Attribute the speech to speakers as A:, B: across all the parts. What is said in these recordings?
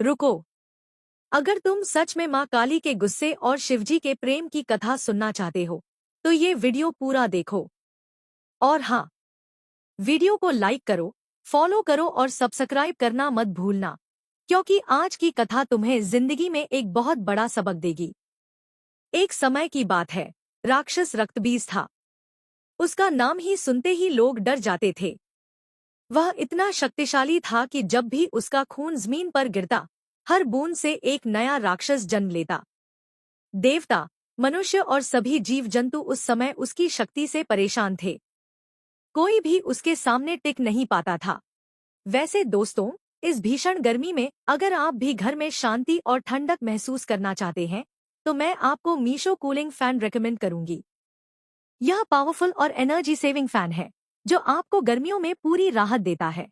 A: रुको, अगर तुम सच में माँ काली के गुस्से और शिवजी के प्रेम की कथा सुनना चाहते हो, तो ये वीडियो पूरा देखो। और हाँ, वीडियो को लाइक करो, फॉलो करो और सब्सक्राइब करना मत भूलना, क्योंकि आज की कथा तुम्हें जिंदगी में एक बहुत बड़ा सबक देगी। एक समय की बात है, राक्षस रक्तबीज था। उसका नाम ही सुनते ही लोग डर जाते थे। वह इतना शक्तिशाली था कि जब भी उसका खून जमीन पर गिरता, हर बूंद से एक नया राक्षस जन्म लेता। देवता, मनुष्य और सभी जीव जंतु उस समय उसकी शक्ति से परेशान थे। कोई भी उसके सामने टिक नहीं पाता था। वैसे दोस्तों, इस भीषण गर्मी में अगर आप भी घर में शांति और ठंडक महसूस करना चाहते हैं, तो मैं आपको मीशो कूलिंग फैन रेकमेंड करूंगी। यह पावरफुल और एनर्जी सेविंग फैन है, जो आपको गर्मियों में पूरी राहत देता है।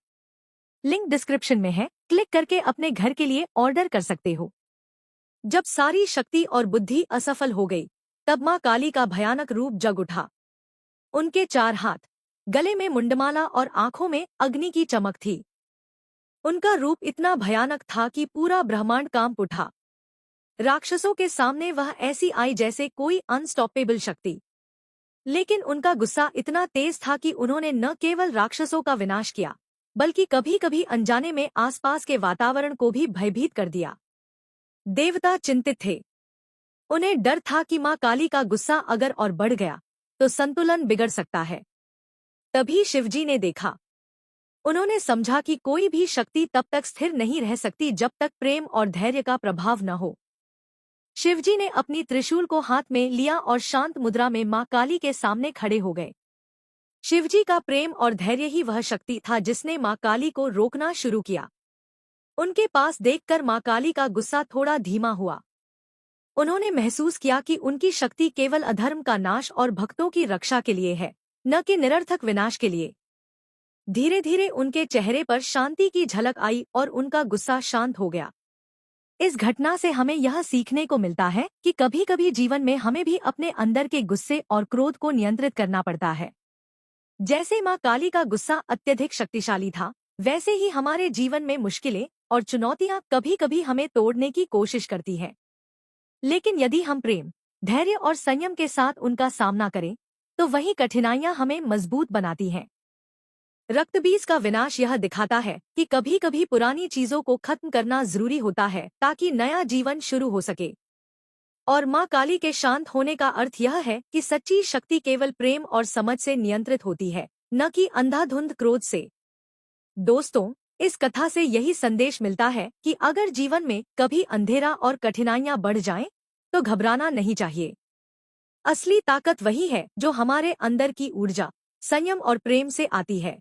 A: लिंक डिस्क्रिप्शन में है, क्लिक करके अपने घर के लिए ऑर्डर कर सकते हो। जब सारी शक्ति और बुद्धि असफल हो गई, तब माँ काली का भयानक रूप जग उठा। उनके 4 हाथ, गले में मुंडमाला और आंखों में अग्नि की चमक थी। उनका रूप इतना भयानक था कि पूरा ब्रह्मांड कांप उठा। राक्षसों के सामने वह ऐसी आई जैसे कोई अनस्टॉपेबल शक्ति। लेकिन उनका गुस्सा इतना तेज था कि उन्होंने न केवल राक्षसों का विनाश किया, बल्कि कभी-कभी अनजाने में आसपास के वातावरण को भी भयभीत कर दिया। देवता चिंतित थे। उन्हें डर था कि माँ काली का गुस्सा अगर और बढ़ गया, तो संतुलन बिगड़ सकता है। तभी शिवजी ने देखा। उन्होंने समझा कि कोई भी शक्ति तब तक स्थिर नहीं रह सकती जब तक प्रेम और धैर्य का प्रभाव न हो। शिवजी ने अपनी त्रिशूल को हाथ में लिया और शांत मुद्रा में माँ काली के सामने खड़े हो गए। शिवजी का प्रेम और धैर्य ही वह शक्ति था जिसने माँ काली को रोकना शुरू किया। उनके पास देखकर माँ काली का गुस्सा थोड़ा धीमा हुआ। उन्होंने महसूस किया कि उनकी शक्ति केवल अधर्म का नाश और भक्तों की रक्षा के लिए है, न कि निरर्थक विनाश के लिए। धीरे धीरे उनके चेहरे पर शांति की झलक आई और उनका गुस्सा शांत हो गया। इस घटना से हमें यह सीखने को मिलता है कि कभी-कभी जीवन में हमें भी अपने अंदर के गुस्से और क्रोध को नियंत्रित करना पड़ता है। जैसे माँ काली का गुस्सा अत्यधिक शक्तिशाली था, वैसे ही हमारे जीवन में मुश्किलें और चुनौतियां कभी-कभी हमें तोड़ने की कोशिश करती हैं। लेकिन यदि हम प्रेम, धैर्य और संयम के साथ उनका सामना करें, तो वही कठिनाइयां हमें मजबूत बनाती हैं। रक्तबीज का विनाश यह दिखाता है कि कभी-कभी पुरानी चीजों को खत्म करना जरूरी होता है ताकि नया जीवन शुरू हो सके। और माँ काली के शांत होने का अर्थ यह है कि सच्ची शक्ति केवल प्रेम और समझ से नियंत्रित होती है, न कि अंधाधुंध क्रोध से। दोस्तों, इस कथा से यही संदेश मिलता है कि अगर जीवन में कभी अंधेरा और कठिनाइयां बढ़ जाएं, तो घबराना नहीं चाहिए। असली ताकत वही है जो हमारे अंदर की ऊर्जा, संयम और प्रेम से आती है।